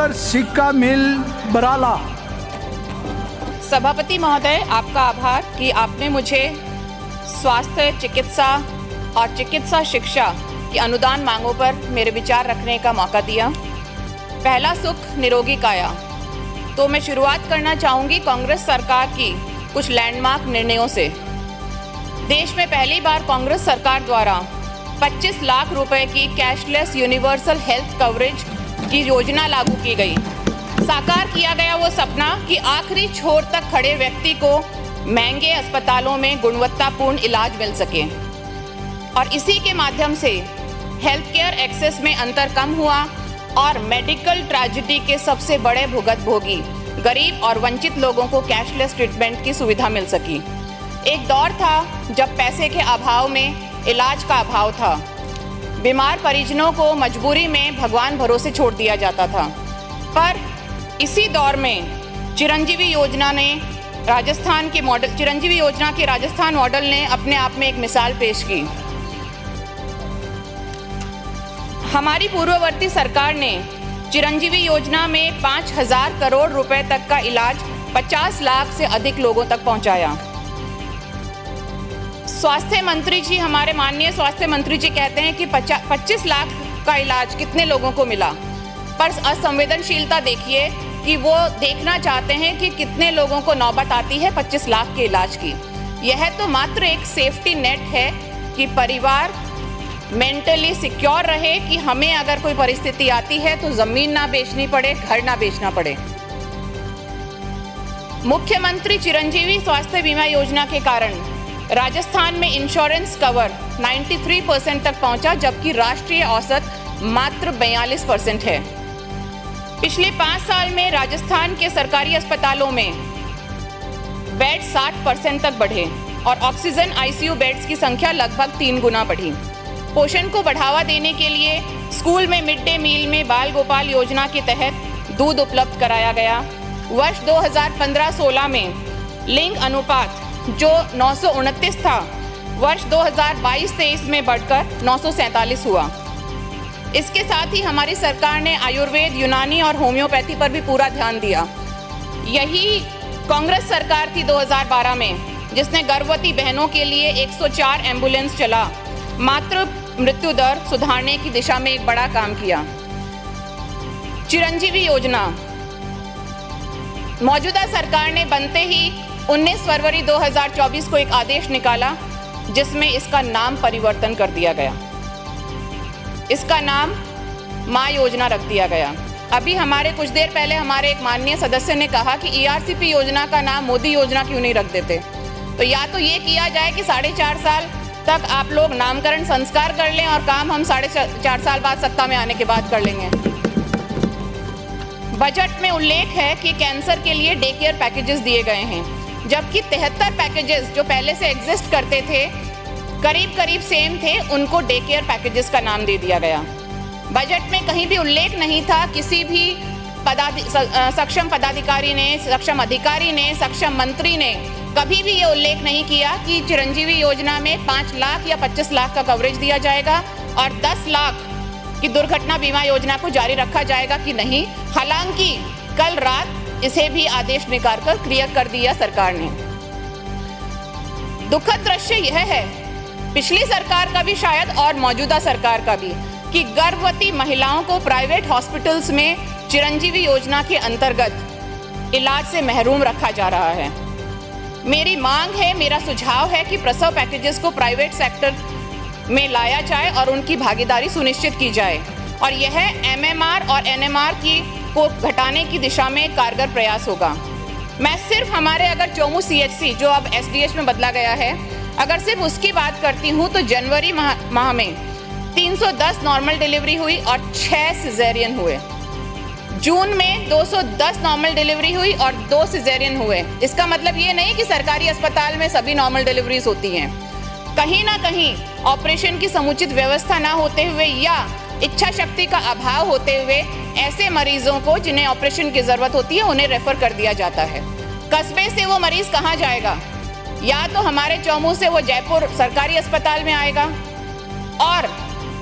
Doctor सिक्का मिल बराला। सभापति महोदय, आपका आभार कि आपने मुझे स्वास्थ्य, चिकित्सा और चिकित्सा शिक्षा की अनुदान मांगों पर मेरे विचार रखने का मौका दिया। पहला सुख निरोगी काया। तो मैं शुरुआत करना चाहूँगी कांग्रेस सरकार की कुछ लैंडमार्क निर्णयों से। देश में पहली बार कांग्रेस सरकार द्वारा 25 लाख रुपए की कैशलेस यूनिवर्सल हेल्थ कवरेज की योजना लागू की गई। साकार किया गया वो सपना कि आखिरी छोर तक खड़े व्यक्ति को महंगे अस्पतालों में गुणवत्तापूर्ण इलाज मिल सके, और इसी के माध्यम से हेल्थ केयर एक्सेस में अंतर कम हुआ और मेडिकल ट्रेजेडी के सबसे बड़े भुगतभोगी गरीब और वंचित लोगों को कैशलेस ट्रीटमेंट की सुविधा मिल सकी। एक दौर था जब पैसे के अभाव में इलाज का अभाव था। बीमार परिजनों को मजबूरी में भगवान भरोसे छोड़ दिया जाता था। पर इसी दौर में चिरंजीवी योजना के राजस्थान मॉडल ने अपने आप में एक मिसाल पेश की। हमारी पूर्ववर्ती सरकार ने चिरंजीवी योजना में 5,000 करोड़ रुपए तक का इलाज 50 लाख से अधिक लोगों तक पहुंचाया। स्वास्थ्य मंत्री जी, हमारे माननीय स्वास्थ्य मंत्री जी कहते हैं कि 25 लाख का इलाज कितने लोगों को मिला, पर असंवेदनशीलता देखिए कि वो देखना चाहते हैं कि कितने लोगों को नौबत आती है 25 लाख के इलाज की। यह तो मात्र एक सेफ्टी नेट है कि परिवार मेंटली सिक्योर रहे कि हमें अगर कोई परिस्थिति आती है तो जमीन ना बेचनी पड़े, घर ना बेचना पड़े। मुख्यमंत्री चिरंजीवी स्वास्थ्य बीमा योजना के कारण राजस्थान में इंश्योरेंस कवर 93% तक पहुंचा, जबकि राष्ट्रीय औसत मात्र 42% है। पिछले 5 साल में राजस्थान के सरकारी अस्पतालों में बेड 60% तक बढ़े और ऑक्सीजन आईसीयू बेड्स की संख्या लगभग 3 गुना बढ़ी। पोषण को बढ़ावा देने के लिए स्कूल में मिड डे मील में बाल गोपाल योजना के तहत दूध उपलब्ध कराया गया। वर्ष 2015-16 में लिंग अनुपात जो 929 था, वर्ष 2022-23 में बढ़कर 947 हुआ। इसके साथ ही हमारी सरकार ने आयुर्वेद, यूनानी और होम्योपैथी पर भी पूरा ध्यान दिया। यही कांग्रेस सरकार थी 2012 में, जिसने गर्भवती बहनों के लिए 104 एम्बुलेंस चला मात्र मृत्यु दर सुधारने की दिशा में एक बड़ा काम किया। चिरंजीवी योजना मौजूदा सरकार ने बनते ही 19 फरवरी 2024 को एक आदेश निकाला, जिसमें इसका नाम परिवर्तन कर दिया गया। इसका नाम माँ योजना रख दिया गया। अभी हमारे कुछ देर पहले हमारे एक माननीय सदस्य ने कहा कि ERCP योजना का नाम मोदी योजना क्यों नहीं रख देते। तो या तो ये किया जाए कि 4.5 साल तक आप लोग नामकरण संस्कार कर लें और काम हम 4.5 साल बाद सत्ता में आने के बाद कर लेंगे। बजट में उल्लेख है कि कैंसर के लिए डे केयर पैकेजेस दिए गए हैं, जबकि 73 पैकेजेस जो पहले से एग्जिस्ट करते थे करीब सेम थे, उनको डे केयर पैकेजेस का नाम दे दिया गया। बजट में कहीं भी उल्लेख नहीं था, किसी भी सक्षम पदाधिकारी ने, सक्षम अधिकारी ने, सक्षम मंत्री ने कभी भी ये उल्लेख नहीं किया कि चिरंजीवी योजना में 5 लाख या 25 लाख का कवरेज दिया जाएगा और 10 लाख की दुर्घटना बीमा योजना को जारी रखा जाएगा कि नहीं। हालांकि कल रात इसे भी आदेश निकाल कर क्लियर कर दिया सरकार ने। दुखद दृश्य यह है, पिछली सरकार का भी शायद और मौजूदा सरकार का भी, कि गर्भवती महिलाओं को प्राइवेट हॉस्पिटल्स में चिरंजीवी योजना के अंतर्गत इलाज से महरूम रखा जा रहा है। मेरी मांग है, मेरा सुझाव है कि प्रसव पैकेजेस को प्राइवेट सेक्टर में लाया जाए और उनकी भागीदारी सुनिश्चित की जाए, और यह MMR और NMR को घटाने की दिशा में कारगर प्रयास होगा। मैं सिर्फ हमारे अगर चोमू CHC जो अब SDH में बदला गया है, अगर सिर्फ उसकी बात करती हूँ तो जनवरी माह में 310 नॉर्मल डिलीवरी हुई और 6 सिजेरियन हुए। जून में 210 नॉर्मल डिलीवरी हुई और 2 सिजेरियन हुए। इसका मतलब ये नहीं कि सरकारी अस्पताल में सभी नॉर्मल डिलीवरीज होती हैं। कहीं ना कहीं ऑपरेशन की समुचित व्यवस्था ना होते हुए या इच्छा शक्ति का अभाव होते हुए ऐसे मरीजों को जिन्हें ऑपरेशन की जरूरत होती है उन्हें रेफर कर दिया जाता है। कस्बे से वो मरीज कहाँ जाएगा? या तो हमारे चौमू से वो जयपुर सरकारी अस्पताल में आएगा, और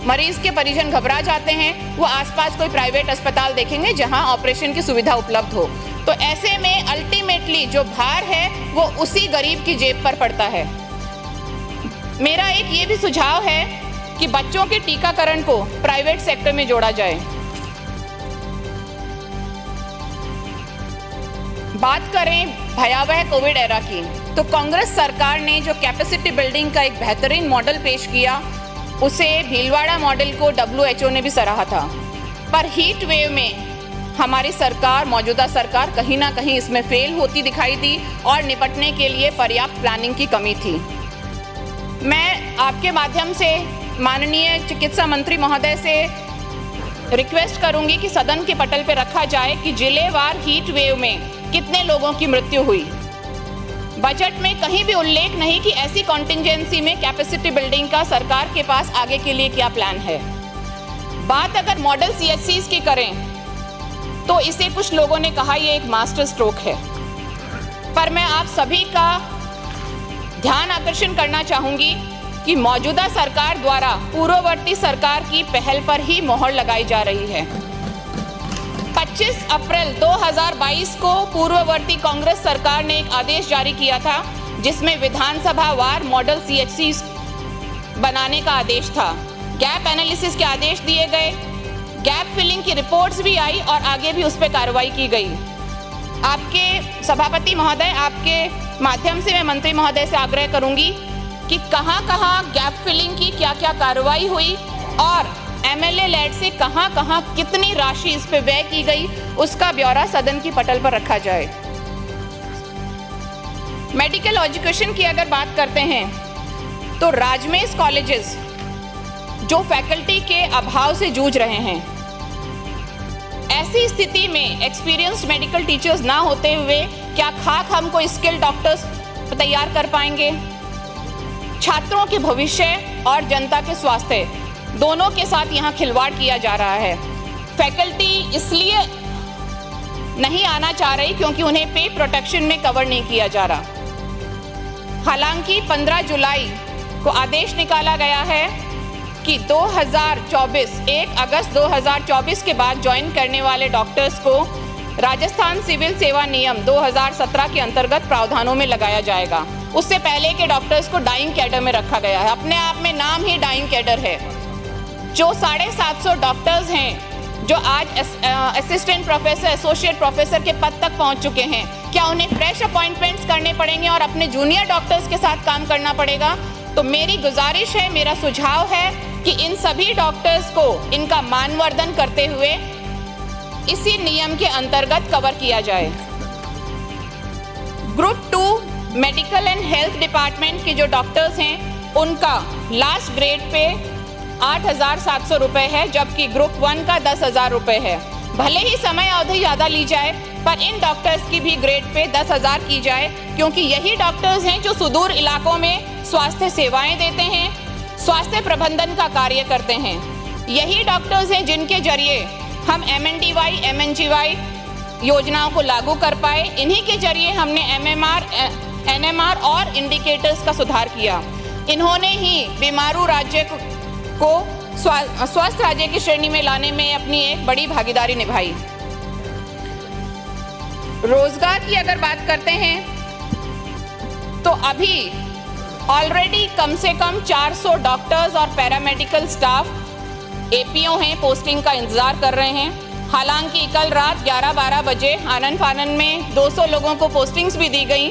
मरीज के परिजन घबरा जाते हैं, वो आसपास कोई प्राइवेट अस्पताल देखेंगे जहां ऑपरेशन की सुविधा उपलब्ध हो। तो ऐसे में अल्टीमेटली जो भार है वो उसी गरीब की जेब पर पड़ता है। मेरा एक ये भी सुझाव है कि बच्चों के टीकाकरण को प्राइवेट सेक्टर में जोड़ा जाए। बात करें भयावह कोविड एरा की, तो कांग्रेस सरकार ने जो कैपेसिटी बिल्डिंग का एक बेहतरीन मॉडल पेश किया, उसे भीलवाड़ा मॉडल को WHO ने भी सराहा था। पर हीट वेव में हमारी सरकार, मौजूदा सरकार कहीं ना कहीं इसमें फेल होती दिखाई दी और निपटने के लिए पर्याप्त प्लानिंग की कमी थी। मैं आपके माध्यम से माननीय चिकित्सा मंत्री महोदय से रिक्वेस्ट करूंगी कि सदन के पटल पर रखा जाए कि जिलेवार हीट वेव में कितने लोगों की मृत्यु हुई। बजट में कहीं भी उल्लेख नहीं कि ऐसी कॉन्टिंजेंसी में कैपेसिटी बिल्डिंग का सरकार के पास आगे के लिए क्या प्लान है। बात अगर मॉडल CHCs की करें तो इसे कुछ लोगों ने कहा ये एक मास्टर स्ट्रोक है, पर मैं आप सभी का ध्यान आकर्षण करना चाहूंगी कि मौजूदा सरकार द्वारा पूर्ववर्ती सरकार की पहल पर ही मोहर लगाई जा रही है। 25 अप्रैल 2022 को पूर्ववर्ती कांग्रेस सरकार ने एक आदेश जारी किया था जिसमें विधानसभा वार मॉडल CHCs बनाने का आदेश था। गैप एनालिसिस के आदेश दिए गए, गैप फिलिंग की रिपोर्ट्स भी आई और आगे भी उस पर कार्रवाई की गई। आपके सभापति महोदय, आपके माध्यम से मैं मंत्री महोदय से आग्रह करूंगी कि कहां-कहां गैप फिलिंग की क्या-क्या कार्रवाई हुई और MLA लेड से कहां-कहां कितनी राशि इस पे व्यय की गई, उसका ब्यौरा सदन की पटल पर रखा जाए। मेडिकल एजुकेशन की अगर बात करते हैं तो राजमेश कॉलेजेस जो फैकल्टी के अभाव से जूझ रहे हैं, ऐसी स्थिति में एक्सपीरियंस्ड मेडिकल टीचर्स ना होते हुए क्या खाक हम कोई स्किल्ड डॉक्टर्स तैयार कर पाएंगे? छात्रों के भविष्य और जनता के स्वास्थ्य दोनों के साथ यहाँ खिलवाड़ किया जा रहा है। फैकल्टी इसलिए नहीं आना चाह रही क्योंकि उन्हें पे प्रोटेक्शन में कवर नहीं किया जा रहा। हालांकि 15 जुलाई को आदेश निकाला गया है कि 1 अगस्त 2024 के बाद ज्वाइन करने वाले डॉक्टर्स को राजस्थान सिविल सेवा नियम 2017 के अंतर्गत प्रावधानों में लगाया जाएगा। उससे पहले के डॉक्टर्स को डाइंग कैडर में रखा गया है। अपने आप में नाम ही डाइंग कैडर है। जो 750 डॉक्टर्स हैं जो आज असिस्टेंट प्रोफेसर, एसोसिएट प्रोफेसर के पद तक पहुंच चुके हैं, क्या उन्हें फ्रेश अपॉइंटमेंट्स करने पड़ेंगे और अपने जूनियर डॉक्टर्स के साथ काम करना पड़ेगा? तो मेरी गुजारिश है, मेरा सुझाव है कि इन सभी डॉक्टर्स को इनका मानवर्धन करते हुए इसी नियम के अंतर्गत कवर किया जाए। Group 2 medical and health department के जो डॉक्टर्स हैं उनका लास्ट ग्रेड पे 8,700 रुपये है, जबकि ग्रुप 1 का 10,000 रुपये है। भले ही समय अवधि ज़्यादा ली जाए, पर इन डॉक्टर्स की भी ग्रेड पे 10,000 की जाए, क्योंकि यही डॉक्टर्स हैं जो सुदूर इलाकों में स्वास्थ्य सेवाएं देते हैं, स्वास्थ्य प्रबंधन का कार्य करते हैं। यही डॉक्टर्स हैं जिनके जरिए हम MNDY, MNGY योजनाओं को लागू कर पाए। इन्हीं के जरिए हमने MMR, NMR और इंडिकेटर्स का सुधार किया। इन्होंने ही बीमारू राज्य को स्वस्थ राज्य की श्रेणी में लाने में अपनी एक बड़ी भागीदारी निभाई। रोजगार की अगर बात करते हैं तो अभी ऑलरेडी कम से कम 400 डॉक्टर्स और पैरामेडिकल स्टाफ APO हैं, पोस्टिंग का इंतजार कर रहे हैं। हालांकि कल रात 11-12 बजे आनन फानन में 200 लोगों को पोस्टिंग्स भी दी गई,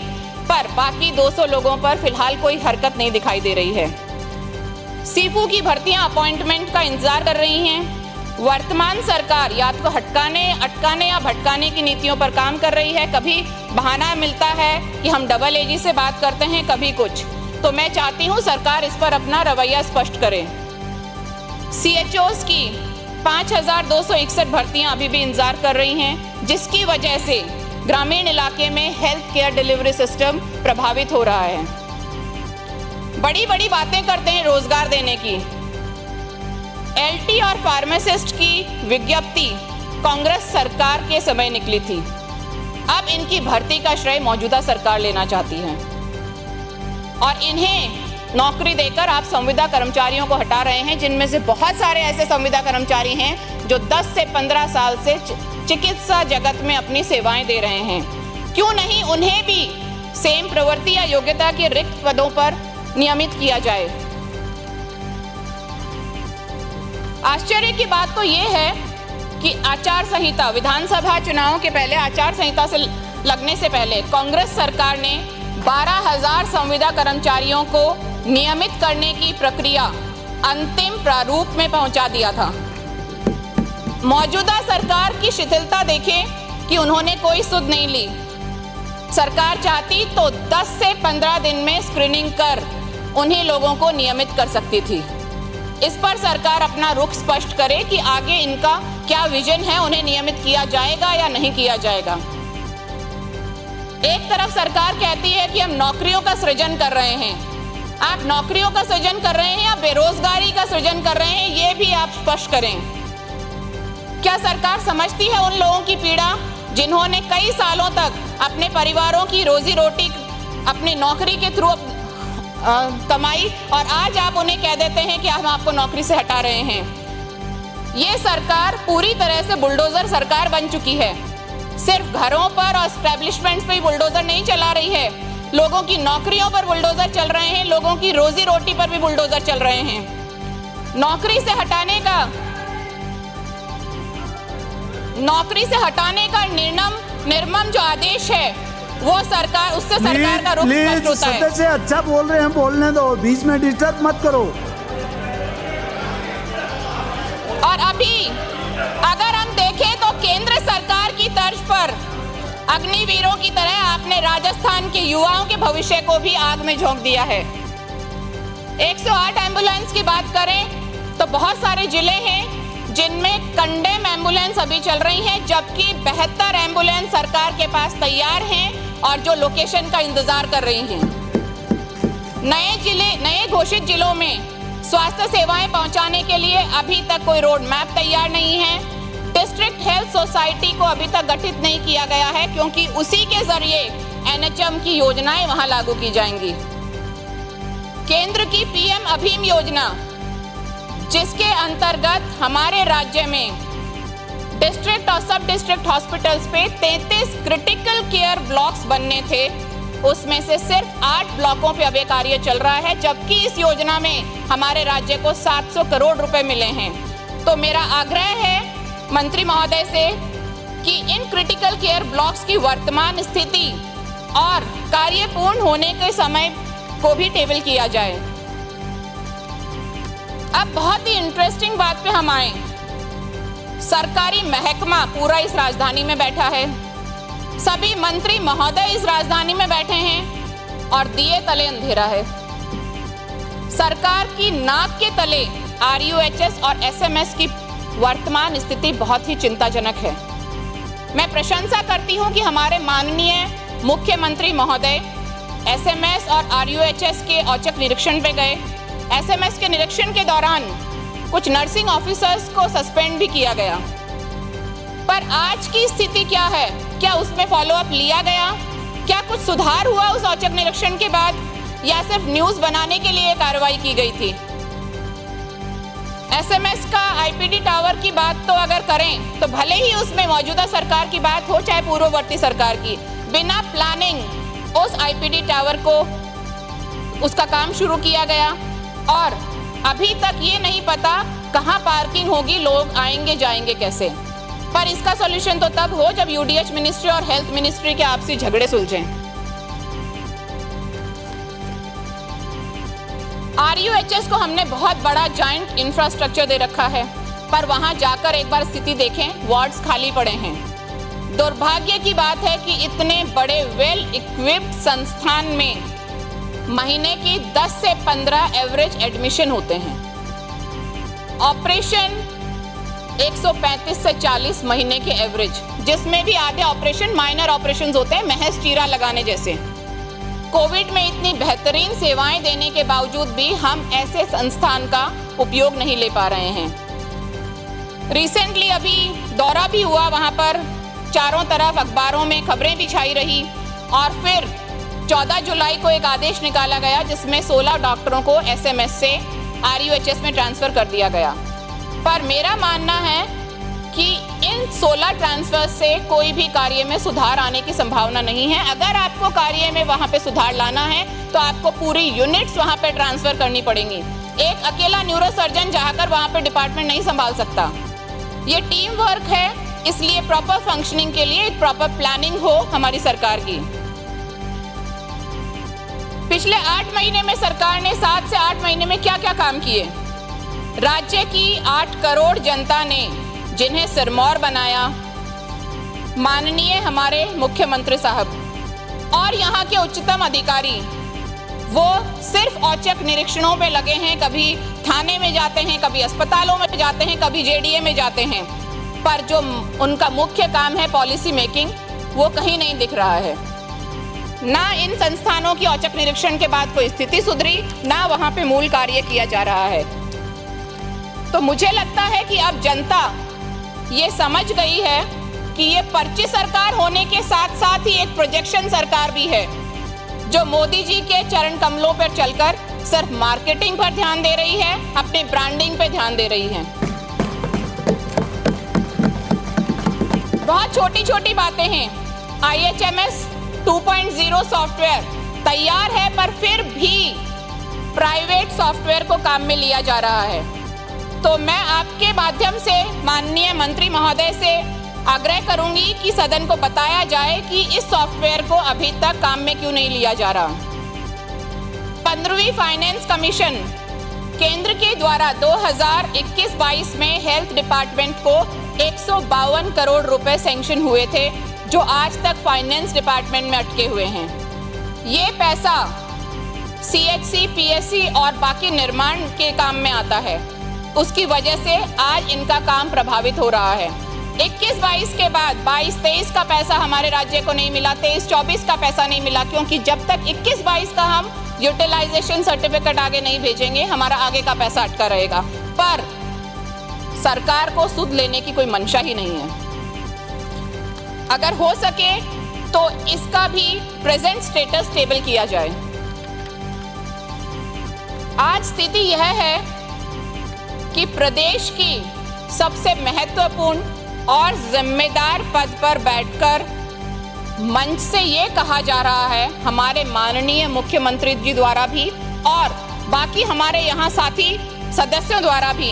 पर बाकी 200 लोगों पर फिलहाल कोई हरकत नहीं दिखाई दे रही है। सीफू की भर्तियां अपॉइंटमेंट का इंतजार कर रही हैं। वर्तमान सरकार या तो अटकाने या भटकाने की नीतियों पर काम कर रही है। कभी बहाना मिलता है कि हम डबल AG से बात करते हैं, कभी कुछ। तो मैं चाहती हूं सरकार इस पर अपना रवैया स्पष्ट करे। CHOs की 5,261 भर्तियां अभी भी इंतजार कर रही हैं, जिसकी वजह से ग्रामीण इलाके में हेल्थ केयर डिलीवरी सिस्टम प्रभावित हो रहा है। बड़ी बड़ी बातें करते हैं रोजगार देने की। LT और फार्मासिस्ट की विज्ञप्ति कांग्रेस सरकार के समय निकली थी। अब इनकी भर्ती का श्रेय मौजूदा सरकार लेना चाहती है और इन्हें नौकरी देकर आप संविदा कर्मचारियों को हटा रहे हैं, जिनमें से बहुत सारे ऐसे संविदा कर्मचारी हैं जो 10 से 15 साल से चिकित्सा जगत में अपनी सेवाएं दे रहे हैं। क्यों नहीं उन्हें भी सेम प्रवृत्ति या योग्यता के रिक्त पदों पर नियमित किया जाए। आश्चर्य की बात तो ये है कि आचार संहिता, विधानसभा चुनावों के पहले आचार संहिता से लगने से पहले कांग्रेस सरकार ने 12,000 संविदा कर्मचारियों को नियमित करने की प्रक्रिया अंतिम प्रारूप में पहुंचा दिया था। मौजूदा सरकार की शिथिलता देखें कि उन्होंने कोई सुध नहीं ली। सरकार चाहती तो 10 से 15 दिन में स्क्रीनिंग कर उन्हीं लोगों को नियमित कर सकती थी। इस पर सरकार अपना रुख स्पष्ट करे कि आगे इनका क्या विजन है, उन्हें नियमित किया जाएगा या नहीं किया जाएगा। एक तरफ सरकार कहती है कि हम नौकरियों का सृजन कर रहे हैं। आप नौकरियों का सृजन कर रहे हैं या बेरोजगारी का सृजन कर रहे हैं, ये भी आप स्पष्ट करें। क्या सरकार समझती है उन लोगों की पीड़ा जिन्होंने कई सालों तक अपने परिवारों की रोजी रोटी अपनी नौकरी के थ्रू कमाई, और आज आप उन्हें कह देते हैं कि हम आपको नौकरी से हटा रहे हैं। ये सरकार पूरी तरह से बुलडोजर सरकार बन चुकी है। सिर्फ घरों पर और एस्टेब्लिशमेंट्स पे ही बुलडोजर नहीं चला रही है, लोगों की नौकरियों पर बुलडोजर चल रहे हैं, लोगों की रोजी रोटी पर भी बुलडोजर चल रहे हैं। नौकरी से हटाने का निर्मम जो आदेश है वो सरकार, उससे सरकार का रुख स्पष्ट होता है। सदस्य अच्छा बोल रहे हैं, बोलने दो, बीच में डिस्टर्ब मत करो। और अभी अगर हम देखें तो केंद्र सरकार की तर्ज पर अग्निवीरों की तरह आपने राजस्थान के युवाओं के भविष्य को भी आग में झोंक दिया है। 108 एम्बुलेंस की बात करें तो बहुत सारे जिले हैं जिनमें कंडेम एम्बुलेंस अभी चल रही हैं, जबकि 72 एम्बुलेंस सरकार के पास तैयार हैं और जो लोकेशन का इंतजार कर रही हैं। नए घोषित जिलों में स्वास्थ्य सेवाएं पहुंचाने के लिए अभी तक कोई रोड मैप तैयार नहीं है। डिस्ट्रिक्ट हेल्थ सोसाइटी को अभी तक गठित नहीं किया गया है, क्योंकि उसी के जरिए एनएचएम की योजनाएं वहां लागू की जाएंगी। केंद्र की पीएम अभीम योजना, जिसके अंतर्गत हमारे राज्य में डिस्ट्रिक्ट और सब डिस्ट्रिक्ट हॉस्पिटल्स पे 33 क्रिटिकल केयर ब्लॉक्स बनने थे, उसमें से सिर्फ 8 ब्लॉकों पे अब ये कार्य चल रहा है, जबकि इस योजना में हमारे राज्य को 700 करोड़ रुपए मिले हैं। तो मेरा आग्रह है मंत्री महोदय से कि इन क्रिटिकल केयर ब्लॉक्स की वर्तमान स्थिति और कार्य पूर्ण होने के समय को भी टेबल किया जाए। अब बहुत ही इंटरेस्टिंग बात पे हम आए। सरकारी महकमा पूरा इस राजधानी में बैठा है, सभी मंत्री महोदय इस राजधानी में बैठे हैं और दिए तले अंधेरा है। सरकार की नाक के तले आरयूएचएस और एसएमएस की वर्तमान स्थिति बहुत ही चिंताजनक है। मैं प्रशंसा करती हूं कि हमारे माननीय मुख्यमंत्री महोदय एसएमएस और आरयूएचएस के औचक निरीक्षण पे गए। एसएमएस के निरीक्षण के दौरान कुछ नर्सिंग ऑफिसर्स को सस्पेंड भी किया गया, पर आज की स्थिति क्या है? क्या उसमें फॉलोअप लिया गया? क्या कुछ सुधार हुआ उस औचक निरीक्षण के बाद, या सिर्फ न्यूज बनाने के लिए कार्रवाई की गई थी? एसएमएस का आईपीडी टावर की बात तो अगर करें तो भले ही उसमें मौजूदा सरकार की बात हो चाहे पूर्ववर्ती सरकार की, बिना प्लानिंग उस आईपीडी टावर को उसका काम शुरू किया गया और अभी तक ये नहीं पता कहाँ पार्किंग होगी, लोग आएंगे जाएंगे कैसे। पर इसका सॉल्यूशन तो तब हो जब यूडीएच मिनिस्ट्री और हेल्थ मिनिस्ट्री के आपसी झगड़े सुलझें। आरयूएचएस को हमने बहुत बड़ा जायंट इंफ्रास्ट्रक्चर दे रखा है, पर वहां जाकर एक बार स्थिति देखें, वार्ड्स खाली पड़े हैं। दुर्भाग्य की बात है कि इतने बड़े वेल इक्विप्ड संस्थान में महीने की 10 से 15 एवरेज एडमिशन होते हैं। ऑपरेशन 135 से 40 महीने के एवरेज, जिसमें भी आधे ऑपरेशन माइनर ऑपरेशंस होते हैं, महज चीरा लगाने जैसे। कोविड में इतनी बेहतरीन सेवाएं देने के बावजूद भी हम ऐसे संस्थान का उपयोग नहीं ले पा रहे हैं। रिसेंटली अभी दौरा भी हुआ, वहां पर चारों तरफ अखबारों में खबरें भी छाई रही और फिर 14 जुलाई को एक आदेश निकाला गया जिसमें 16 डॉक्टरों को एसएमएस से आरयूएचएस में ट्रांसफर कर दिया गया। पर मेरा मानना है कि इन 16 ट्रांसफर से कोई भी कार्य में सुधार आने की संभावना नहीं है। अगर आपको कार्य में वहां पे सुधार लाना है तो आपको पूरी यूनिट्स वहां पे ट्रांसफर करनी पड़ेंगी। एक अकेला न्यूरोसर्जन जाकर वहां पे डिपार्टमेंट नहीं संभाल सकता। ये टीम वर्क है, इसलिए प्रॉपर फंक्शनिंग के लिए एक प्रॉपर प्लानिंग हो हमारी सरकार की। पिछले 8 महीने में सरकार ने 7 से 8 महीने में क्या क्या काम किए। राज्य की 8 करोड़ जनता ने जिन्हें सिरमौर बनाया, माननीय हमारे मुख्यमंत्री साहब और यहाँ के उच्चतम अधिकारी, वो सिर्फ औचक निरीक्षणों पे लगे हैं। कभी थाने में जाते हैं, कभी अस्पतालों में जाते हैं, कभी जेडीए में जाते हैं, पर जो उनका मुख्य काम है पॉलिसी मेकिंग, वो कहीं नहीं दिख रहा है। ना इन संस्थानों की औचक निरीक्षण के बाद कोई स्थिति सुधरी, ना वहां पे मूल कार्य किया जा रहा है। तो मुझे लगता है कि अब जनता ये समझ गई है कि ये पर्ची सरकार होने के साथ साथ ही एक प्रोजेक्शन सरकार भी है, जो मोदी जी के चरण कमलों पर चलकर सिर्फ मार्केटिंग पर ध्यान दे रही है, अपने ब्रांडिंग पे ध्यान दे रही है। बहुत छोटी छोटी बातें हैं। IHMS 2.0 सॉफ्टवेयर तैयार है, पर फिर भी प्राइवेट सॉफ्टवेयर को काम में लिया जा रहा है। तो मैं आपके माध्यम से माननीय मंत्री महोदय से आग्रह करूंगी कि सदन को बताया जाए कि इस सॉफ्टवेयर को अभी तक काम में क्यों नहीं लिया जा रहा। 15वीं फाइनेंस कमीशन केंद्र के द्वारा 2021-22 में हेल्थ डिपार्टमेंट को 152 करोड़ रुपए सैंक्शन हुए थे, जो आज तक फाइनेंस डिपार्टमेंट में अटके हुए हैं। ये पैसा CHC, PSC और बाकी निर्माण के काम में आता है। उसकी वजह से आज इनका काम प्रभावित हो रहा है। 21-22 के बाद 22-23 का पैसा हमारे राज्य को नहीं मिला, 23-24 का पैसा नहीं मिला, क्योंकि जब तक 21-22 का हम यूटिलाइजेशन सर्टिफिकेट आगे नहीं भेजेंगे, हमारा आगे का पैसा अटका रहेगा। पर सरकार को सुध लेने की कोई मंशा ही नहीं है। अगर हो सके तो इसका भी प्रेजेंट स्टेटस स्टेबल किया जाए। आज स्थिति यह है कि प्रदेश की सबसे महत्वपूर्ण और जिम्मेदार पद पर बैठकर मंच से ये कहा जा रहा है, हमारे माननीय मुख्यमंत्री जी द्वारा भी और बाकी हमारे यहाँ साथी सदस्यों द्वारा भी,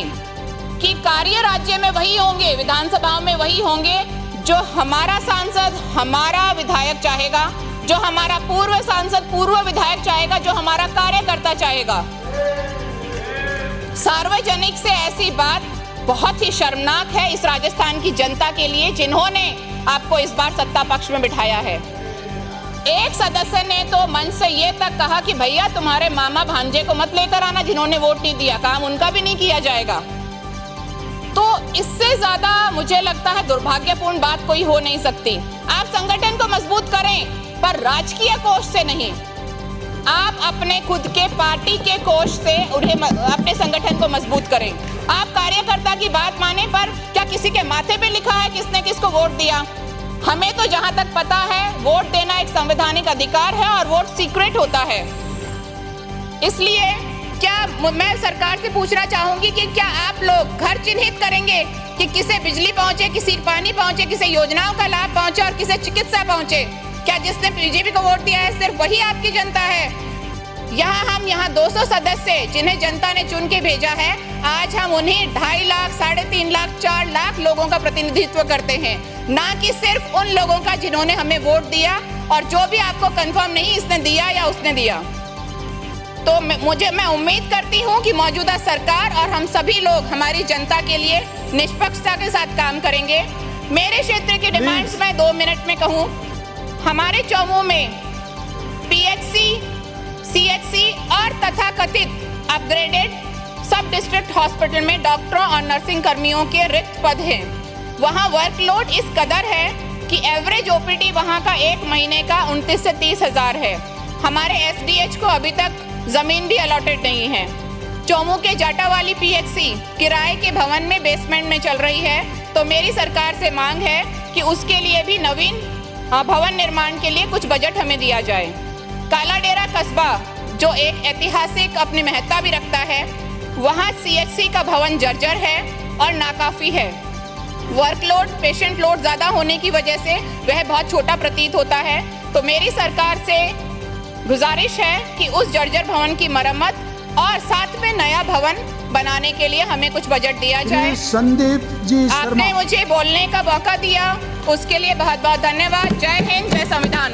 कि कार्य राज्य में वही होंगे, विधानसभाओं में वही होंगे जो हमारा सांसद, हमारा विधायक चाहेगा, जो हमारा पूर्व सांसद, पूर्व विधायक चाहेगा, जो हमारा कार्यकर्ता चाहेगा। सार्वजनिक से ऐसी बात बहुत ही शर्मनाक है इस राजस्थान की जनता के लिए, जिन्होंने आपको इस बार सत्ता पक्ष में बिठाया है। एक सदस्य ने तो मंच से ये तक कहा कि भैया तुम्हारे मामा भांजे को मत लेकर आना जिन्होंने वोट नहीं दिया, काम उनका भी नहीं किया जाएगा। तो इससे ज्यादा मुझे लगता है दुर्भाग्यपूर्ण बात कोई हो नहीं सकती। आप संगठन को मजबूत करें, पर राजकीय कोष से नहीं। आप अपने खुद के पार्टी के कोष से उन्हें अपने संगठन को मजबूत करें। आप कार्यकर्ता की बात माने, पर क्या किसी के माथे पे लिखा है किसने किसको वोट दिया? हमें तो जहां तक पता है वोट देना एक संवैधानिक अधिकार है और वोट सीक्रेट होता है। इसलिए क्या मैं सरकार से पूछना चाहूंगी कि क्या आप लोग घर चिन्हित करेंगे कि किसे बिजली पहुंचे, किसी पानी पहुंचे, किसे योजनाओं का लाभ पहुंचे और किसे चिकित्सा पहुंचे? क्या जिसने बीजेपी को वोट दिया है सिर्फ वही आपकी जनता है? यहाँ 200 सदस्य जिन्हें जनता ने चुन के भेजा है, आज हम उन्हीं 2.5 लाख, 3.5 लाख, 4 लाख लोगों का प्रतिनिधित्व करते हैं, ना कि सिर्फ उन लोगों का जिन्होंने हमें वोट दिया और जो भी आपको कंफर्म नहीं इसने दिया या उसने दिया। तो मैं उम्मीद करती हूँ कि मौजूदा सरकार और हम सभी लोग हमारी जनता के लिए निष्पक्षता के साथ काम करेंगे। मेरे क्षेत्र की डिमांड्स मैं 2 मिनट में कहूँ। हमारे चौमू में PHC, CHC और तथाकथित अपग्रेडेड सब डिस्ट्रिक्ट हॉस्पिटल में डॉक्टरों और नर्सिंग कर्मियों के रिक्त पद हैं। वहाँ वर्कलोड इस कदर है कि एवरेज OPD वहाँ का 1 महीने का 29 से 30 हज़ार है। हमारे SDH को अभी तक जमीन भी अलॉटेड नहीं है। चौमू के जाटावाली PHC किराए के भवन में बेसमेंट में चल रही है, तो मेरी सरकार से मांग है कि उसके लिए भी नवीन भवन निर्माण के लिए कुछ बजट हमें दिया जाए। कालाडेरा कस्बा जो एक ऐतिहासिक अपनी महत्ता भी रखता है, वहाँ सीएचसी का भवन जर्जर है और नाकाफी है। वर्कलोड, पेशेंट लोड ज़्यादा होने की वजह से वह बहुत छोटा प्रतीत होता है। तो मेरी सरकार से गुजारिश है कि उस जर्जर भवन की मरम्मत और साथ में नया भवन बनाने के लिए हमें कुछ बजट दिया जाए। संदीप जी शर्मा, आपने मुझे बोलने का मौका दिया, उसके लिए बहुत बहुत धन्यवाद। जय हिंद, जय संविधान।